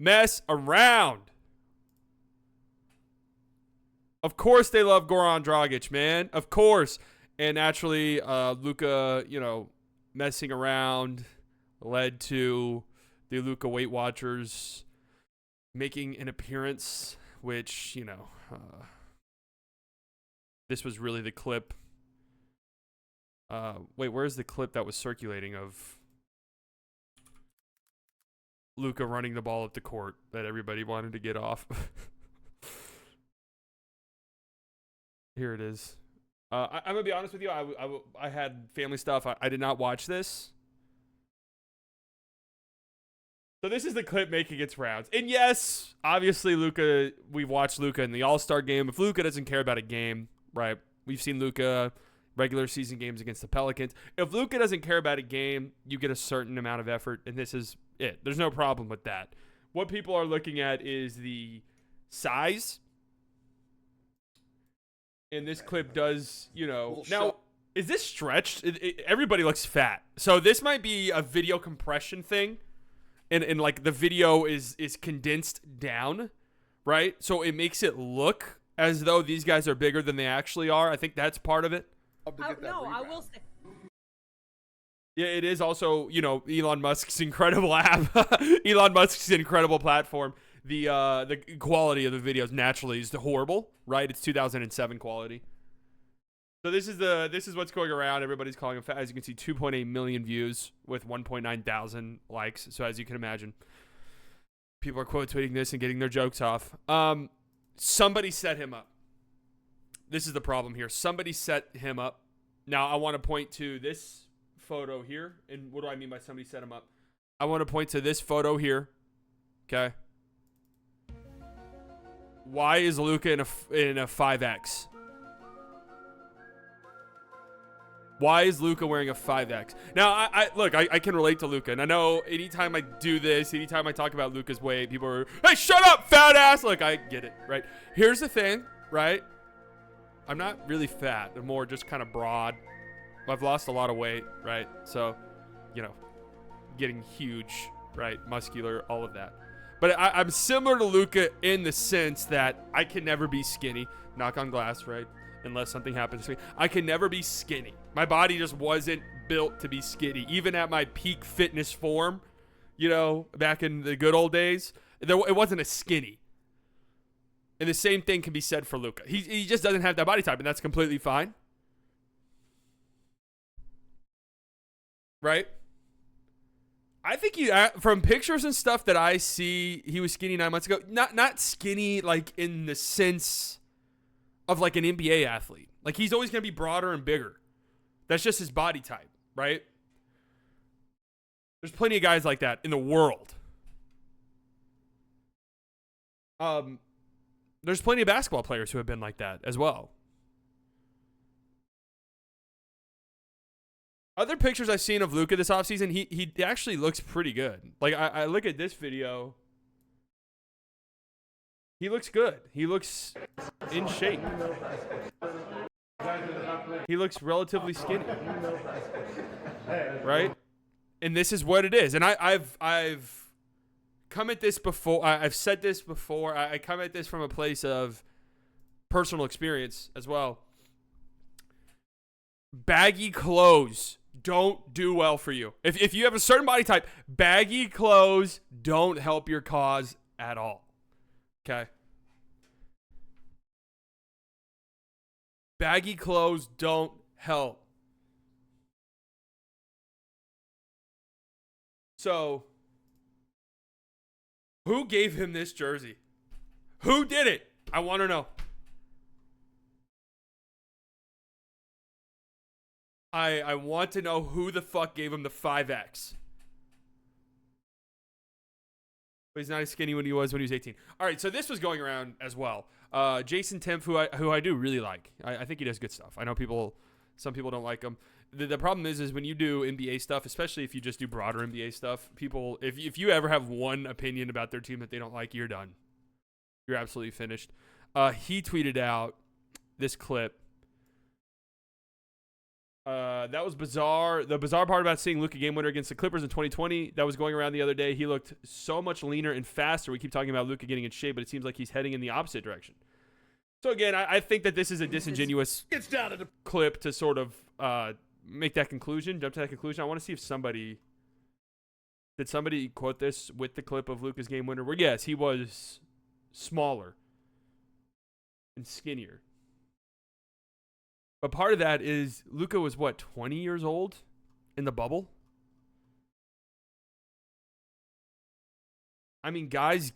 mess around. Of course they love Goran Dragic, man. Of course. And naturally, Luka, messing around led to the Luka Weight Watchers making an appearance, which, this was really the clip. Wait, where's the clip that was circulating of Luka running the ball up the court that everybody wanted to get off? Here it is. I'm going to be honest with you. I had family stuff. I did not watch this. So this is the clip making its rounds. And yes, obviously Luka, we've watched Luka in the All-Star game. If Luka doesn't care about a game, right? We've seen Luka regular season games against the Pelicans. If Luka doesn't care about a game, you get a certain amount of effort, and this is it. There's no problem with that. What people are looking at is the size. And this clip does, now, is this stretched? Everybody looks fat. So this might be a video compression thing. And like the video is condensed down, right? So it makes it look as though these guys are bigger than they actually are. I think that's part of it. I will say. Yeah, it is also, Elon Musk's incredible app, Elon Musk's incredible platform. The quality of the videos naturally is horrible, right? It's 2007 quality. So this is what's going around. Everybody's calling him fat. As you can see, 2.8 million views with 1.9 thousand likes. So as you can imagine, people are quote tweeting this and getting their jokes off. Somebody set him up. This is the problem here. Somebody set him up. Now I want to point to this photo here. And what do I mean by somebody set him up? I want to point to this photo here. Okay. Why is Luka in a 5X? Why is Luka wearing a 5X? Now, I can relate to Luka. And I know anytime I do this, anytime I talk about Luka's weight, people are, hey, shut up, fat ass. Look, I get it, right? Here's the thing, right? I'm not really fat. I'm more just kind of broad. I've lost a lot of weight, right? So, getting huge, right? Muscular, all of that. But I'm similar to Luka in the sense that I can never be skinny. Knock on glass, right? Unless something happens to me. I can never be skinny. My body just wasn't built to be skinny. Even at my peak fitness form, back in the good old days, it wasn't a skinny. And the same thing can be said for Luka. He just doesn't have that body type, and that's completely fine. Right? I think from pictures and stuff that I see, he was skinny 9 months ago. Not skinny like in the sense of like an NBA athlete. Like he's always going to be broader and bigger. That's just his body type, right? There's plenty of guys like that in the world. There's plenty of basketball players who have been like that as well. Other pictures I've seen of Luka this offseason, he actually looks pretty good. Like, I look at this video. He looks good. He looks in shape. He looks relatively skinny. Right? And this is what it is. And I've come at this before. I've said this before. I come at this from a place of personal experience as well. Baggy clothes don't do well for you. If you have a certain body type, baggy clothes don't help your cause at all. Okay? Baggy clothes don't help. So, who gave him this jersey? Who did it? I want to know. I want to know who the fuck gave him the 5X. But he's not as skinny when he was 18. All right, so this was going around as well. Jason Timpf, who I do really like. I think he does good stuff. I know some people don't like him. The problem is when you do NBA stuff, especially if you just do broader NBA stuff, people, if you ever have one opinion about their team that they don't like, you're done. You're absolutely finished. He tweeted out this clip. That was bizarre. The bizarre part about seeing Luka game winner against the Clippers in 2020 that was going around the other day, he looked so much leaner and faster. We keep talking about Luka getting in shape, but it seems like he's heading in the opposite direction. So again, I think that this is a disingenuous clip to sort of make that conclusion, jump to that conclusion. I want to see if did somebody quote this with the clip of Luka's game winner where, yes, he was smaller and skinnier. But part of that is Luka was, 20 years old in the bubble? I mean, guys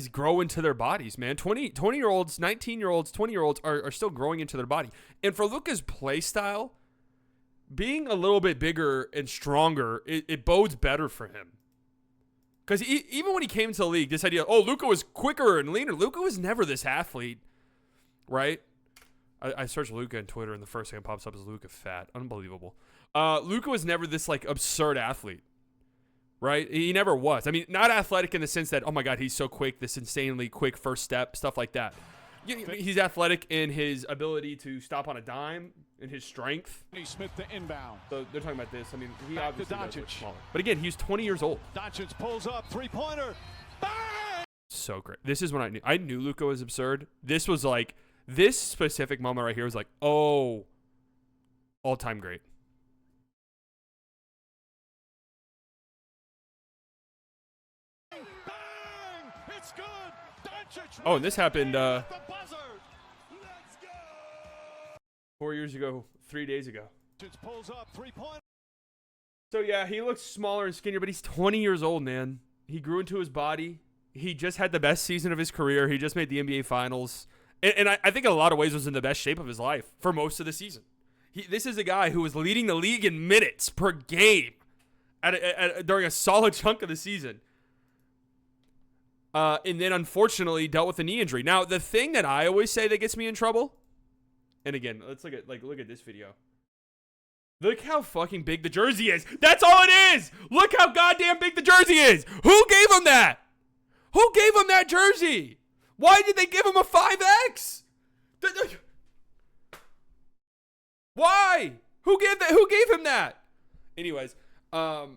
grow into their bodies, man. 20-year-olds, 19-year-olds, 20-year-olds are still growing into their body. And for Luka's play style, being a little bit bigger and stronger, it bodes better for him. Because even when he came into the league, this idea, Luka was quicker and leaner. Luka was never this athlete, right? I searched Luka on Twitter, and the first thing that pops up is Luka fat. Unbelievable. Luka was never this, absurd athlete, right? He never was. I mean, not athletic in the sense that, oh, my God, he's so quick, this insanely quick first step, stuff like that. He's athletic in his ability to stop on a dime, in his strength. Smith to inbound. So they're talking about this. I mean, he Back obviously to does look Doncic. smaller. But again, he's 20 years old. Doncic pulls up, three-pointer. Bang! So great. This is when I knew Luka was absurd. This was this specific moment right here was all-time great. Bang! It's good. Doncic. Oh, and this happened The buzzer. 4 years ago, 3 days ago. Doncic pulls up, three-pointer. So yeah, he looks smaller and skinnier, but he's 20 years old, man. He grew into his body. He just had the best season of his career. He just made the NBA Finals. And I think in a lot of ways was in the best shape of his life for most of the season. This is a guy who was leading the league in minutes per game during a solid chunk of the season. And then unfortunately dealt with a knee injury. Now, the thing that I always say that gets me in trouble, and again, let's look at this video. Look how fucking big the jersey is. That's all it is. Look how goddamn big the jersey is. Who gave him that? Who gave him that jersey? Why did they give him a 5X? Why? Who gave him that? Anyways, there's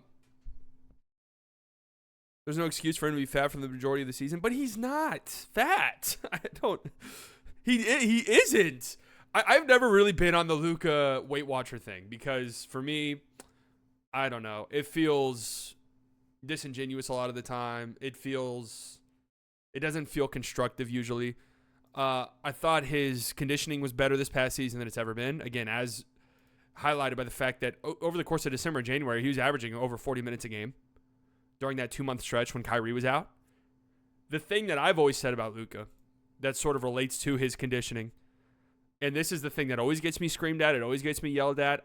no excuse for him to be fat for the majority of the season, but he's not fat. He isn't. I've never really been on the Luka Weight Watcher thing because for me, I don't know. It feels disingenuous a lot of the time. It doesn't feel constructive usually. I thought his conditioning was better this past season than it's ever been. Again, as highlighted by the fact that over the course of December and January, he was averaging over 40 minutes a game during that 2-month stretch when Kyrie was out. The thing that I've always said about Luka that sort of relates to his conditioning, and this is the thing that always gets me screamed at, it always gets me yelled at,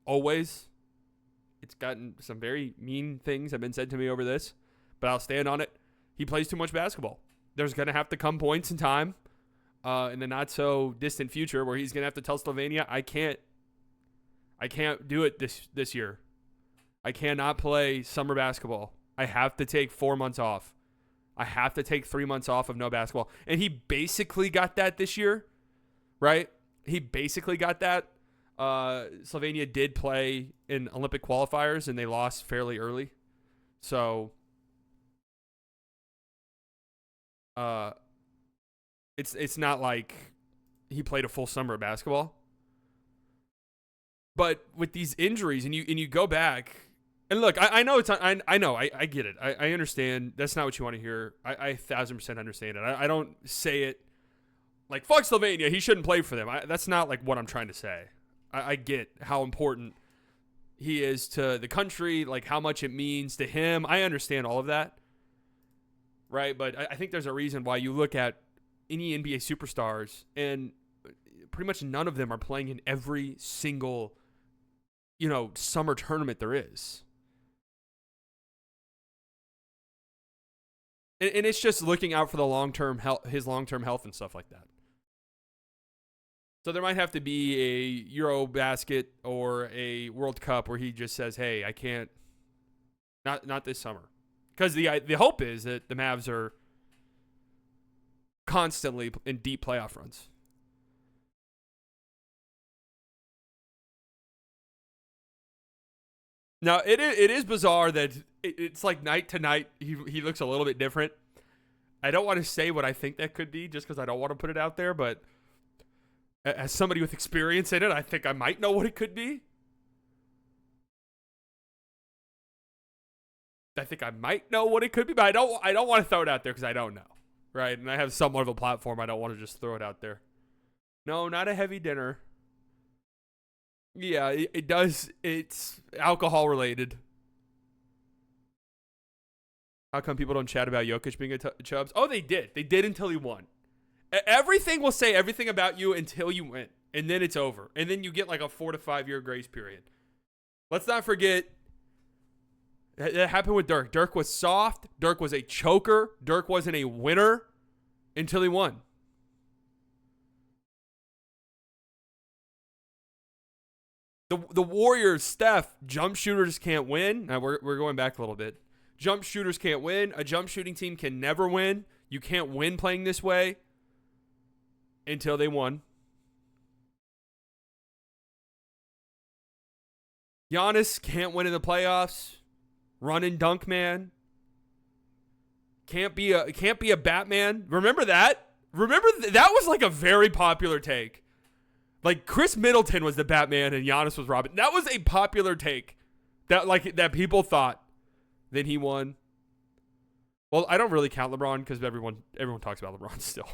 always. It's gotten some very mean things have been said to me over this, but I'll stand on it. He plays too much basketball. There's going to have to come points in time in the not so distant future where he's going to have to tell Slovenia, I can't do it this year. I cannot play summer basketball. I have to take 4 months off. I have to take 3 months off of no basketball. And he basically got that this year, right? He basically got that. Slovenia did play in Olympic qualifiers, and they lost fairly early. So it's not like he played a full summer of basketball. But with these injuries, and you go back, and look, I know I get it. I understand. That's not what you want to hear. I 1,000% understand it. I don't say it like, fuck Slovenia, he shouldn't play for them. That's not like what I'm trying to say. I get how important he is to the country, like how much it means to him. I understand all of that, right? But I think there's a reason why you look at any NBA superstars, and pretty much none of them are playing in every single, summer tournament there is. And it's just looking out for the long-term health, his long-term health and stuff like that. So there might have to be a Eurobasket or a World Cup where he just says, hey, I can't, not this summer. Because the hope is that the Mavs are constantly in deep playoff runs. Now, it is bizarre that it's like night to night, he looks a little bit different. I don't want to say what I think that could be just because I don't want to put it out there, but as somebody with experience in it, I think I might know what it could be. I think I might know what it could be, but I don't want to throw it out there because I don't know, right? And I have somewhat of a platform. I don't want to just throw it out there. No, not a heavy dinner. Yeah, it does. It's alcohol related. How come people don't chat about Jokic being a Chubbs? Oh, they did. They did until he won. Everything will say everything about you until you win, and then it's over. And then you get like a 4 to 5 year grace period. Let's not forget that happened with Dirk. Dirk was soft. Dirk was a choker. Dirk wasn't a winner until he won. The Warriors, Steph, jump shooters can't win. Now we're going back a little bit. Jump shooters can't win. A jump shooting team can never win. You can't win playing this way until they won. Giannis can't win in the playoffs. Run and dunk man. Can't be a Batman. Remember that? That was like a very popular take. Like Chris Middleton was the Batman and Giannis was Robin. That was a popular take that people thought. Then he won. Well, I don't really count LeBron because everyone talks about LeBron still.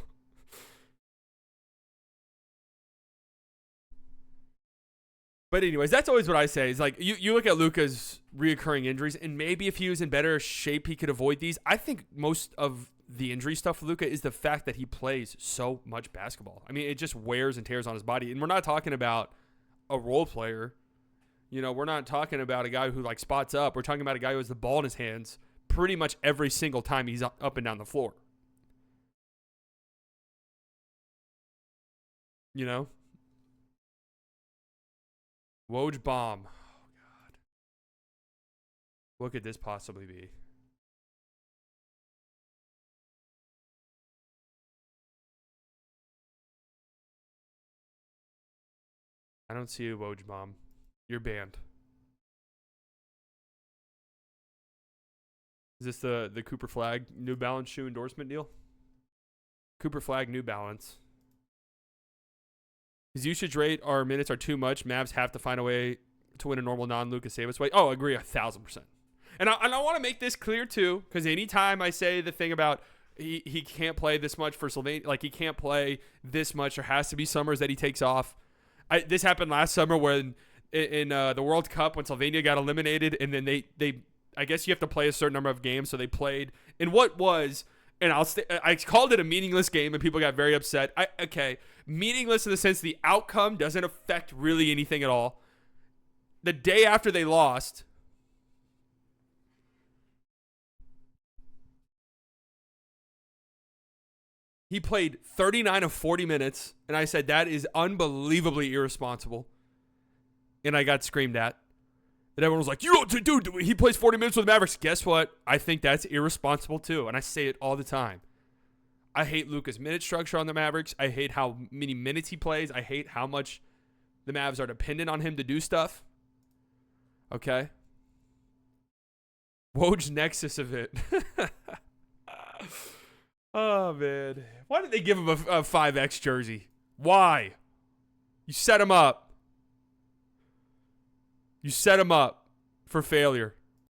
But anyways, that's always what I say. Is like you look at Luka's reoccurring injuries, and maybe if he was in better shape, he could avoid these. I think most of the injury stuff for Luka is the fact that he plays so much basketball. I mean, it just wears and tears on his body. And we're not talking about a role player. You know, we're not talking about a guy who like spots up. We're talking about a guy who has the ball in his hands pretty much every single time he's up and down the floor. You know? Woj bomb. Oh, God. What could this possibly be? I don't see a Woj bomb. You're banned. Is this the Cooper Flag New Balance shoe endorsement deal? Cooper Flag New Balance. His usage rate or minutes are too much. Mavs have to find a way to win a normal non-Luka Davis way. Oh, I agree 1,000%. And I want to make this clear too, because anytime I say the thing about he can't play this much for Sylvania, like he can't play this much, there has to be summers that he takes off. This happened last summer when in the World Cup when Sylvania got eliminated, and then they I guess you have to play a certain number of games, so they played in what was, and I called it a meaningless game, and people got very upset. Meaningless in the sense the outcome doesn't affect really anything at all. The day after they lost, he played 39 of 40 minutes, and I said, that is unbelievably irresponsible. And I got screamed at. And everyone was like, dude, he plays 40 minutes with the Mavericks. Guess what? I think that's irresponsible too, and I say it all the time. I hate Luka's minute structure on the Mavericks. I hate how many minutes he plays. I hate how much the Mavs are dependent on him to do stuff. Okay? Woj nexus of it. Oh, man. Why did they give him a 5X jersey? Why? You set him up. You set him up for failure.